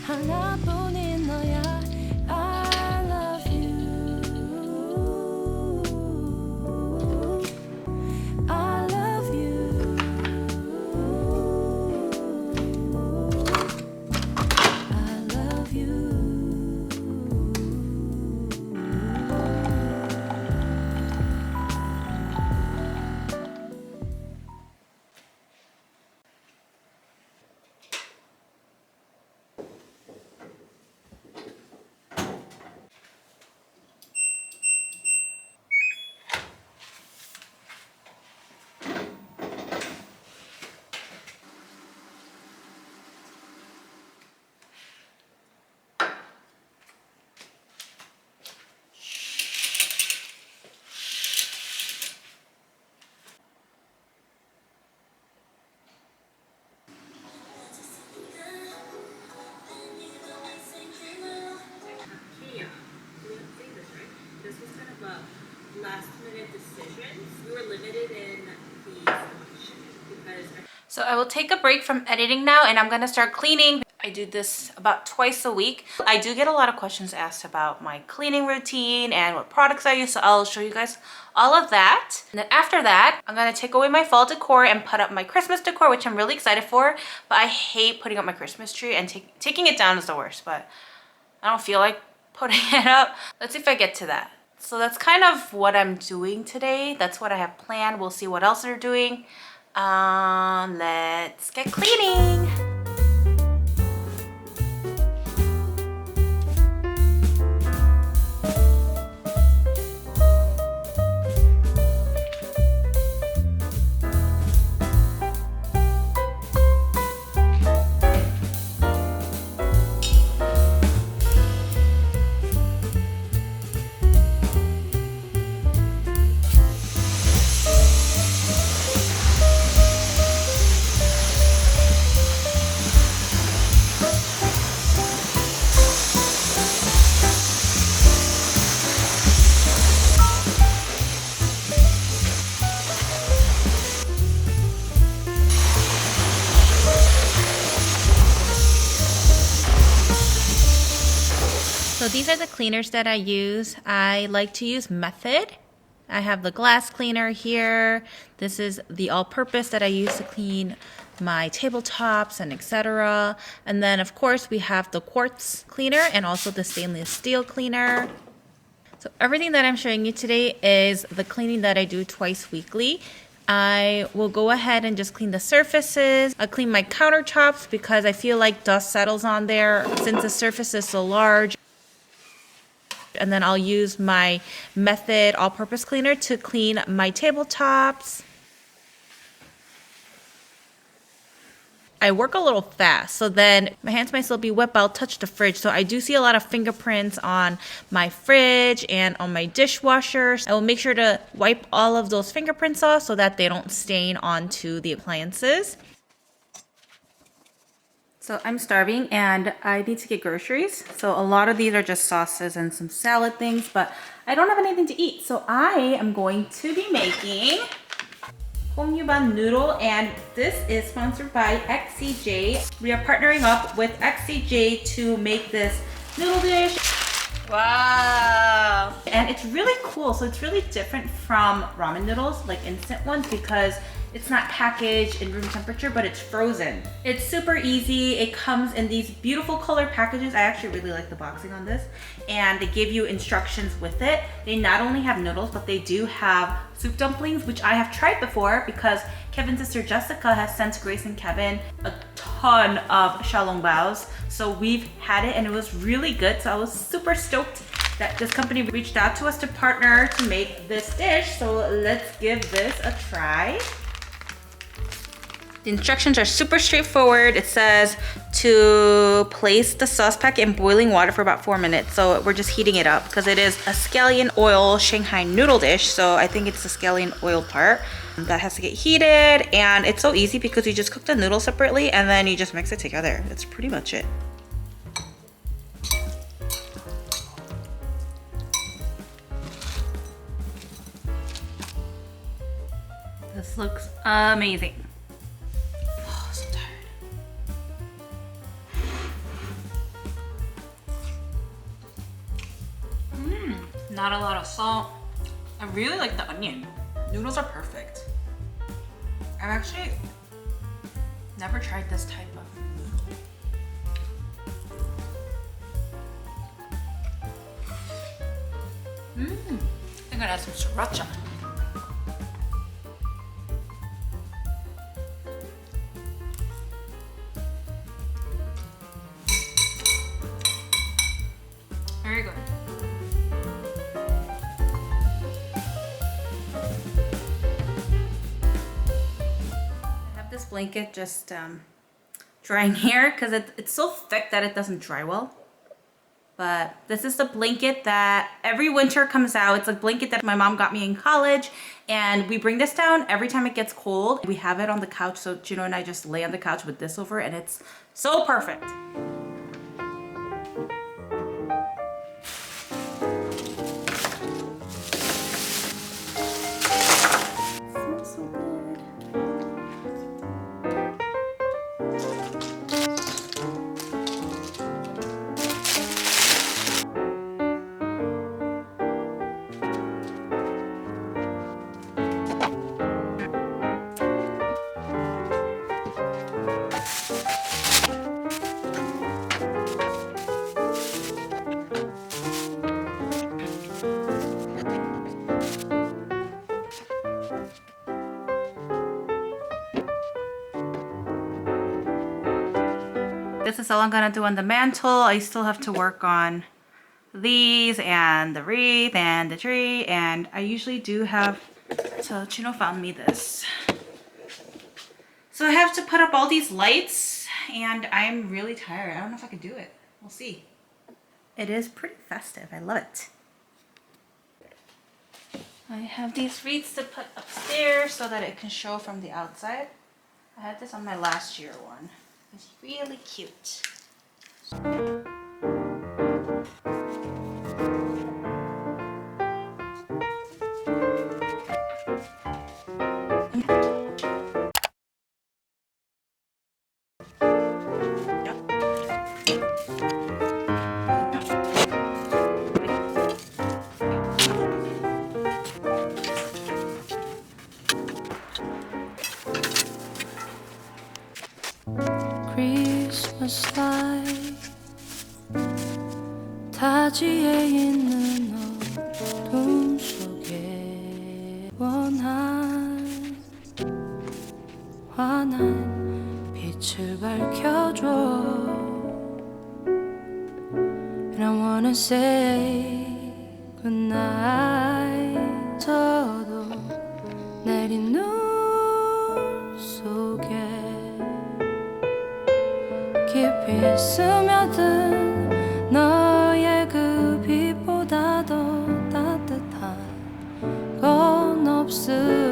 하나뿐인 너야. I love you. I love you. I love you. This was kind of a last minute decision. We were limited in the selection because So I will take a break from editing now and I'm gonna start cleaning. I do this about twice a week. I do get a lot of questions asked about my cleaning routine and what products I use, so I'll show you guys all of that. And then after that, I'm gonna take away my fall decor and put up my Christmas decor, which I'm really excited for, but I hate putting up my Christmas tree, and taking it down is the worst, but I don't feel like putting it up. Let's see if I get to that. So that's kind of what I'm doing today. That's what I have planned. We'll see what else they're doing. Let's get cleaning. So these are the cleaners that I use. I like to use Method. I have the glass cleaner here. This is the all-purpose that I use to clean my tabletops and etc. And then of course we have the quartz cleaner and also the stainless steel cleaner. So everything that I'm showing you today is the cleaning that I do twice weekly. I will go ahead and just clean the surfaces. I'll clean my countertops because I feel like dust settles on there since the surface is so large. And then I'll use my Method all-purpose cleaner to clean my tabletops. I work a little fast, so then my hands might still be wet, but I'll touch the fridge. So I do see a lot of fingerprints on my fridge and on my dishwasher. I will make sure to wipe all of those fingerprints off so that they don't stain onto the appliances. So I'm starving and I need to get groceries. So a lot of these are just sauces and some salad things, but I don't have anything to eat. So I am going to be making Hongyuban noodle, and this is sponsored by XCJ. We are partnering up with XCJ to make this noodle dish. Wow. And it's really cool. So it's really different from ramen noodles, like instant ones, because it's not packaged in room temperature, but it's frozen. It's super easy. It comes in these beautiful color packages. I actually really like the boxing on this. And they give you instructions with it. They not only have noodles, but they do have soup dumplings, which I have tried before because Kevin's sister Jessica has sent Grace and Kevin a ton of xiaolongbaos. So we've had it and it was really good. So I was super stoked that this company reached out to us to partner to make this dish. So let's give this a try. The instructions are super straightforward. It says to place the sauce pack in boiling water for about 4 minutes. So we're just heating it up because it is a scallion oil Shanghai noodle dish. So I think it's the scallion oil part that has to get heated. And it's so easy because you just cook the noodles separately and then you just mix it together. That's pretty much it. This looks amazing. Oh, so tired. Not a lot of salt. I really like the onion. Noodles are perfect. I've actually never tried this type of noodle. I'm gonna add some sriracha. Very good. I have this blanket just drying here because it's so thick that it doesn't dry well. But this is the blanket that every winter comes out. It's a blanket that my mom got me in college, and we bring this down every time it gets cold. We have it on the couch, so Gino and I just lay on the couch with this over, and it's so perfect. Smells so good. This is all I'm gonna do on the mantle. I still have to work on these and the wreath and the tree, and I usually do have, so Chino found me this. So I have to put up all these lights and I'm really tired. I don't know if I can do it. We'll see. It is pretty festive. I love it. I have these wreaths to put upstairs so that it can show from the outside. I had this on my last year one. It's really cute. Christmas light 타지에 있는 어둠 속에 환한 빛을 밝혀줘. And I wanna say goodnight. 저도 내린 눈 속에 깊이 스며든 너의 그 빛보다 더 따뜻한 건 없을